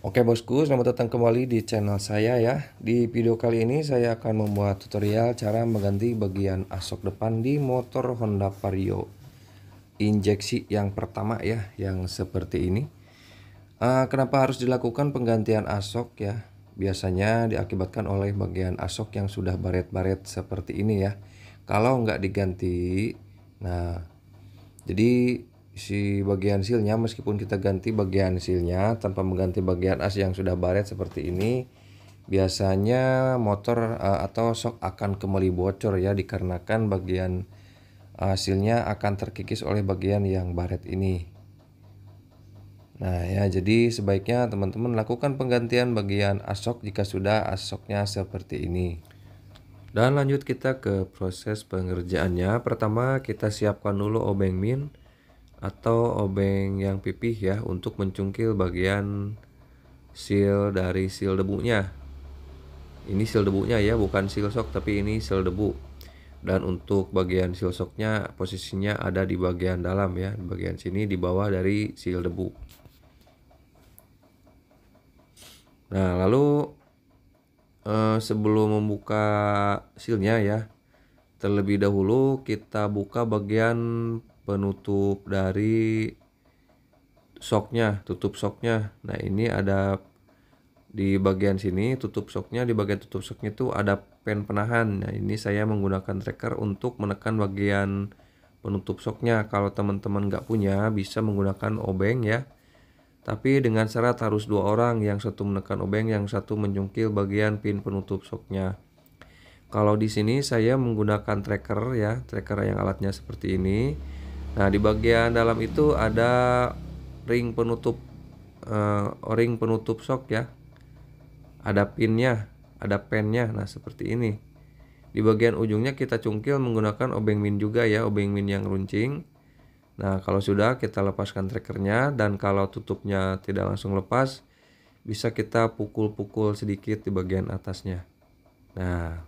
Oke bosku, selamat datang kembali di channel saya ya. Di video kali ini saya akan membuat tutorial cara mengganti bagian asok depan di motor Honda Vario injeksi yang pertama ya, yang seperti ini. Kenapa harus dilakukan penggantian asok ya? Biasanya diakibatkan oleh bagian asok yang sudah baret-baret seperti ini ya. Kalau nggak diganti, nah jadi si bagian sealnya, meskipun kita ganti bagian sealnya tanpa mengganti bagian as yang sudah baret seperti ini, biasanya motor atau sok akan kembali bocor ya, dikarenakan bagian sealnya akan terkikis oleh bagian yang baret ini. Nah ya, jadi sebaiknya teman-teman lakukan penggantian bagian asok jika sudah asoknya seperti ini. Dan lanjut kita ke proses pengerjaannya. Pertama kita siapkan dulu obeng min atau obeng yang pipih ya, untuk mencungkil bagian seal dari seal debunya. Ini seal debunya ya, bukan seal shock, tapi ini seal debu. Dan untuk bagian seal shocknya posisinya ada di bagian dalam ya, di bagian sini di bawah dari seal debu. Nah lalu sebelum membuka sealnya ya, terlebih dahulu kita buka bagian penutup dari shocknya, tutup shocknya. Nah ini ada di bagian sini tutup shocknya, di bagian tutup shocknya itu ada pen penahan. Nah ini saya menggunakan tracker untuk menekan bagian penutup shocknya. Kalau teman-teman nggak punya, bisa menggunakan obeng ya, tapi dengan syarat harus dua orang, yang satu menekan obeng, yang satu mencungkil bagian pin penutup shocknya. Kalau di sini saya menggunakan tracker ya, tracker yang alatnya seperti ini. Nah di bagian dalam itu ada ring penutup o-ring penutup shock ya, ada pinnya, ada pennya. Nah seperti ini. Di bagian ujungnya kita cungkil menggunakan obeng min juga ya, obeng min yang runcing. Nah kalau sudah, kita lepaskan trackernya, dan kalau tutupnya tidak langsung lepas, bisa kita pukul-pukul sedikit di bagian atasnya. Nah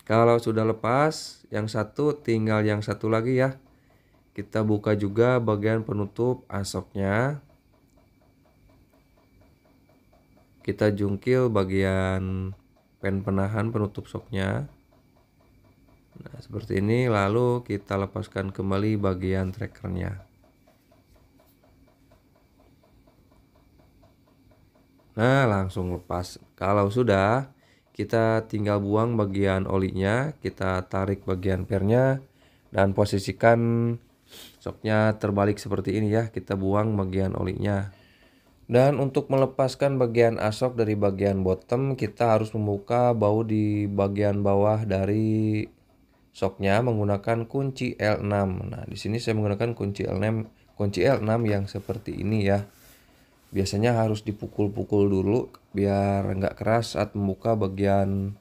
kalau sudah lepas yang satu, tinggal yang satu lagi ya. Kita buka juga bagian penutup asoknya. Kita jungkil bagian pen penahan penutup shocknya. Nah seperti ini, lalu kita lepaskan kembali bagian trackernya. Nah langsung lepas. Kalau sudah, kita tinggal buang bagian olinya, kita tarik bagian pernya, dan posisikan shocknya terbalik seperti ini ya. Kita buang bagian olinya. Dan untuk melepaskan bagian asok dari bagian bottom, kita harus membuka baut di bagian bawah dari shocknya menggunakan kunci L6. Nah, di sini saya menggunakan kunci L6 yang seperti ini ya. Biasanya harus dipukul-pukul dulu biar nggak keras saat membuka bagian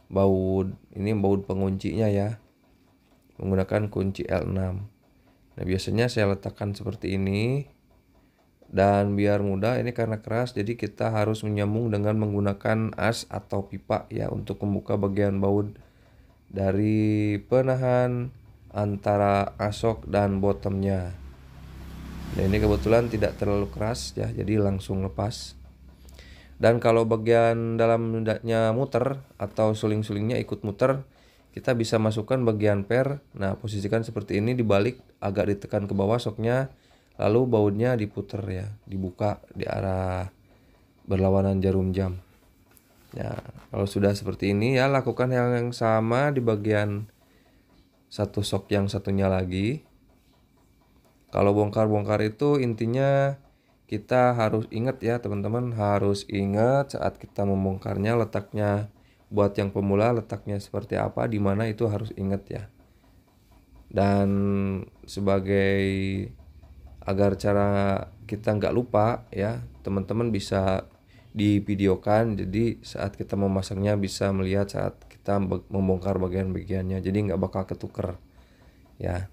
baut. Ini baut penguncinya ya, menggunakan kunci L6. Nah, biasanya saya letakkan seperti ini. Dan biar mudah, ini karena keras, jadi kita harus menyambung dengan menggunakan as atau pipa ya, untuk membuka bagian baut dari penahan antara asok dan bottomnya. Nah ini kebetulan tidak terlalu keras ya, jadi langsung lepas. Dan kalau bagian dalamnya muter atau suling-sulingnya ikut muter, kita bisa masukkan bagian per. Nah posisikan seperti ini, dibalik agak ditekan ke bawah shocknya, lalu bautnya diputer ya, dibuka di arah berlawanan jarum jam. Ya, kalau sudah seperti ini ya, lakukan hal yang sama di bagian satu shock yang satunya lagi. Kalau bongkar-bongkar itu intinya kita harus ingat ya teman-teman, harus ingat saat kita membongkarnya letaknya. Buat yang pemula, letaknya seperti apa, di mana itu harus ingat ya. Dan sebagai agar cara kita nggak lupa ya, teman-teman bisa divideokan, jadi saat kita memasangnya bisa melihat saat kita membongkar bagian-bagiannya, jadi nggak bakal ketuker ya.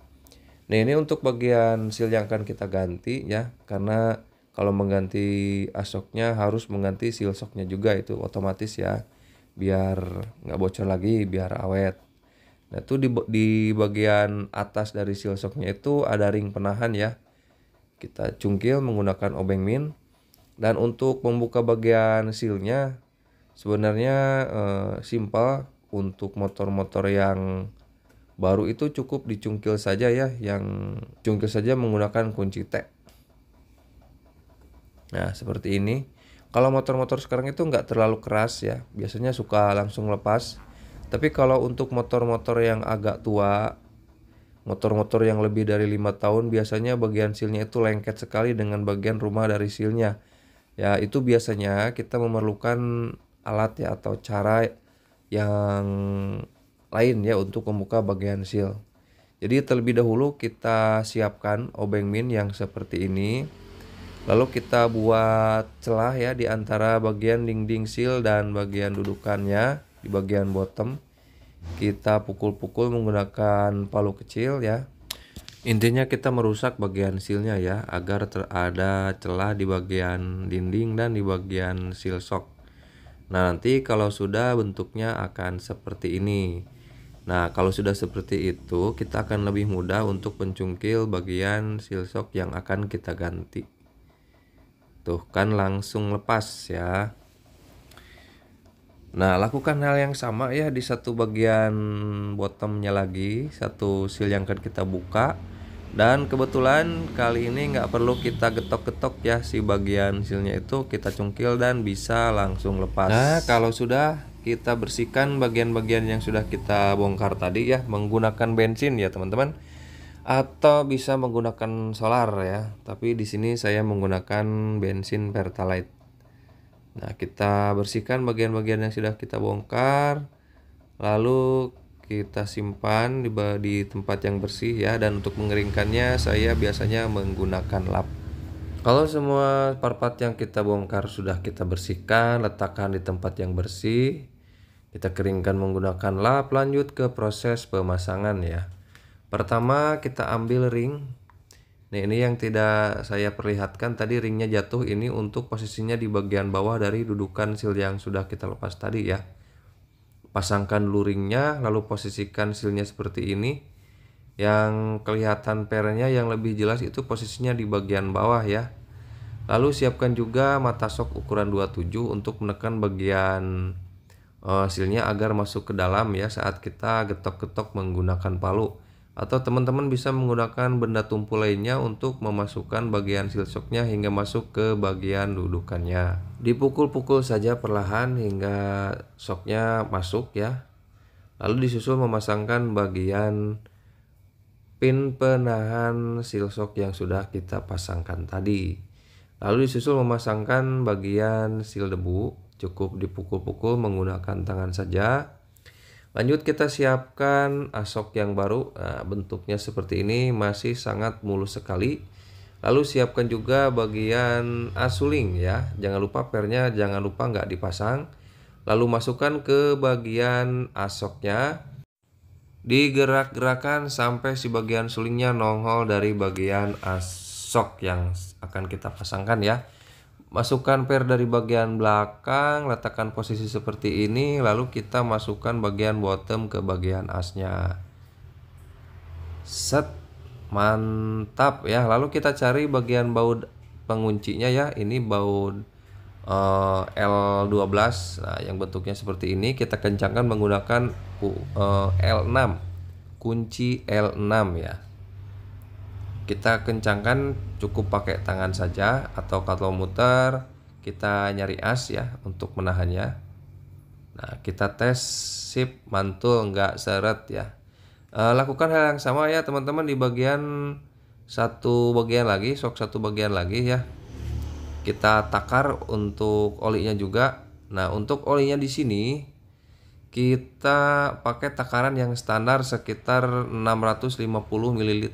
Nah ini untuk bagian seal yang akan kita ganti ya, karena kalau mengganti asoknya harus mengganti seal shocknya juga, itu otomatis ya, biar nggak bocor lagi, biar awet. Nah itu di bagian atas dari seal shocknya itu ada ring penahan ya. Kita cungkil menggunakan obeng min. Dan untuk membuka bagian sealnya sebenarnya simpel. Untuk motor-motor yang baru itu cukup dicungkil saja ya, yang cungkil saja menggunakan kunci T. Nah seperti ini. Kalau motor-motor sekarang itu nggak terlalu keras ya, biasanya suka langsung lepas. Tapi kalau untuk motor-motor yang agak tua, motor-motor yang lebih dari 5 tahun, biasanya bagian sealnya itu lengket sekali dengan bagian rumah dari sealnya. Ya itu biasanya kita memerlukan alat ya atau cara yang lain ya untuk membuka bagian seal. Jadi terlebih dahulu kita siapkan obeng min yang seperti ini. Lalu kita buat celah ya di antara bagian dinding seal dan bagian dudukannya di bagian bottom. Kita pukul-pukul menggunakan palu kecil ya. Intinya kita merusak bagian sealnya ya, agar ada celah di bagian dinding dan di bagian seal shock. Nah nanti kalau sudah bentuknya akan seperti ini. Nah kalau sudah seperti itu, kita akan lebih mudah untuk mencungkil bagian seal shock yang akan kita ganti. Tuh kan langsung lepas ya. Nah lakukan hal yang sama ya di satu bagian bottomnya lagi, satu seal yang akan kita buka. Dan kebetulan kali ini nggak perlu kita getok-getok ya, si bagian sealnya itu kita cungkil dan bisa langsung lepas. Nah kalau sudah, kita bersihkan bagian-bagian yang sudah kita bongkar tadi ya menggunakan bensin ya teman-teman, atau bisa menggunakan solar ya. Tapi di sini saya menggunakan bensin Pertalite. Nah kita bersihkan bagian-bagian yang sudah kita bongkar, lalu kita simpan di tempat yang bersih ya. Dan untuk mengeringkannya saya biasanya menggunakan lap. Kalau semua part-part yang kita bongkar sudah kita bersihkan, letakkan di tempat yang bersih, kita keringkan menggunakan lap. Lanjut ke proses pemasangan ya. Pertama kita ambil ring. Nah ini yang tidak saya perlihatkan tadi, ringnya jatuh. Ini untuk posisinya di bagian bawah dari dudukan seal yang sudah kita lepas tadi ya. Pasangkan dulu ringnya, lalu posisikan sealnya seperti ini. Yang kelihatan pernya yang lebih jelas itu posisinya di bagian bawah ya. Lalu siapkan juga mata shock ukuran 27 untuk menekan bagian sealnya agar masuk ke dalam ya saat kita getok-getok menggunakan palu. Atau teman-teman bisa menggunakan benda tumpul lainnya untuk memasukkan bagian seal shocknya hingga masuk ke bagian dudukannya. Dipukul-pukul saja perlahan hingga shocknya masuk ya. Lalu disusul memasangkan bagian pin penahan seal shock yang sudah kita pasangkan tadi. Lalu disusul memasangkan bagian seal debu. Cukup dipukul-pukul menggunakan tangan saja. Lanjut kita siapkan asok yang baru. Nah, bentuknya seperti ini, masih sangat mulus sekali. Lalu siapkan juga bagian asuling ya. Jangan lupa pernya, jangan lupa nggak dipasang. Lalu masukkan ke bagian asoknya. Digerak-gerakan sampai si bagian sulingnya nongol dari bagian asok yang akan kita pasangkan ya. Masukkan per dari bagian belakang, letakkan posisi seperti ini, lalu kita masukkan bagian bottom ke bagian asnya. Set, mantap ya. Lalu kita cari bagian baut penguncinya ya. Ini baut L12. Nah, yang bentuknya seperti ini kita kencangkan menggunakan L6. Kunci L6 ya. Kita kencangkan cukup pakai tangan saja, atau kalau muter kita nyari as ya untuk menahannya. Nah kita tes, sip, mantul, nggak seret ya. Lakukan hal yang sama ya teman-teman di bagian satu bagian lagi, shock satu bagian lagi ya. Kita takar untuk olinya juga. Nah untuk olinya di sini kita pakai takaran yang standar sekitar 650 ml.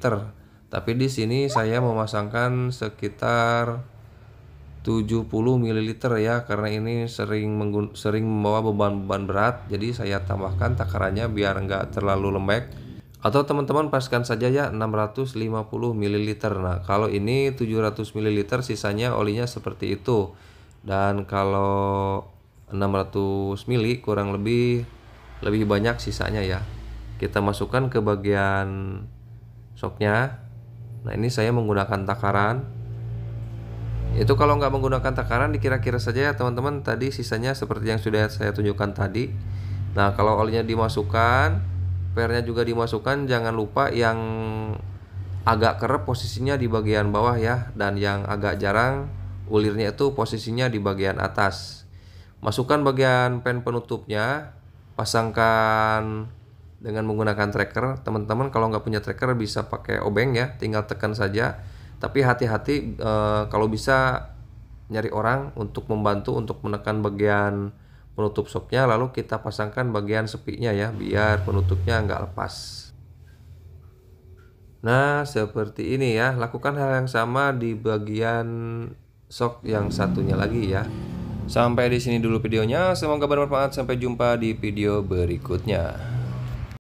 Tapi di sini saya memasangkan sekitar 70 ml ya, karena ini sering membawa beban-beban berat. Jadi saya tambahkan takarannya biar nggak terlalu lembek. Atau teman-teman paskan saja ya 650 ml. Nah kalau ini 700 ml, sisanya olinya seperti itu. Dan kalau 600 ml kurang lebih banyak sisanya ya. Kita masukkan ke bagian shocknya. Nah ini saya menggunakan takaran. Itu kalau nggak menggunakan takaran dikira-kira saja ya teman-teman, tadi sisanya seperti yang sudah saya tunjukkan tadi. Nah, kalau olinya dimasukkan, pernya juga dimasukkan, jangan lupa yang agak kerep posisinya di bagian bawah ya, dan yang agak jarang ulirnya itu posisinya di bagian atas. Masukkan bagian pen penutupnya, pasangkan dengan menggunakan tracker. Teman-teman kalau nggak punya tracker bisa pakai obeng ya, tinggal tekan saja. Tapi hati-hati kalau bisa nyari orang untuk membantu untuk menekan bagian penutup shocknya, lalu kita pasangkan bagian sepinya ya, biar penutupnya nggak lepas. Nah, seperti ini ya. Lakukan hal yang sama di bagian shock yang satunya lagi ya. Sampai di sini dulu videonya. Semoga bermanfaat. Sampai jumpa di video berikutnya.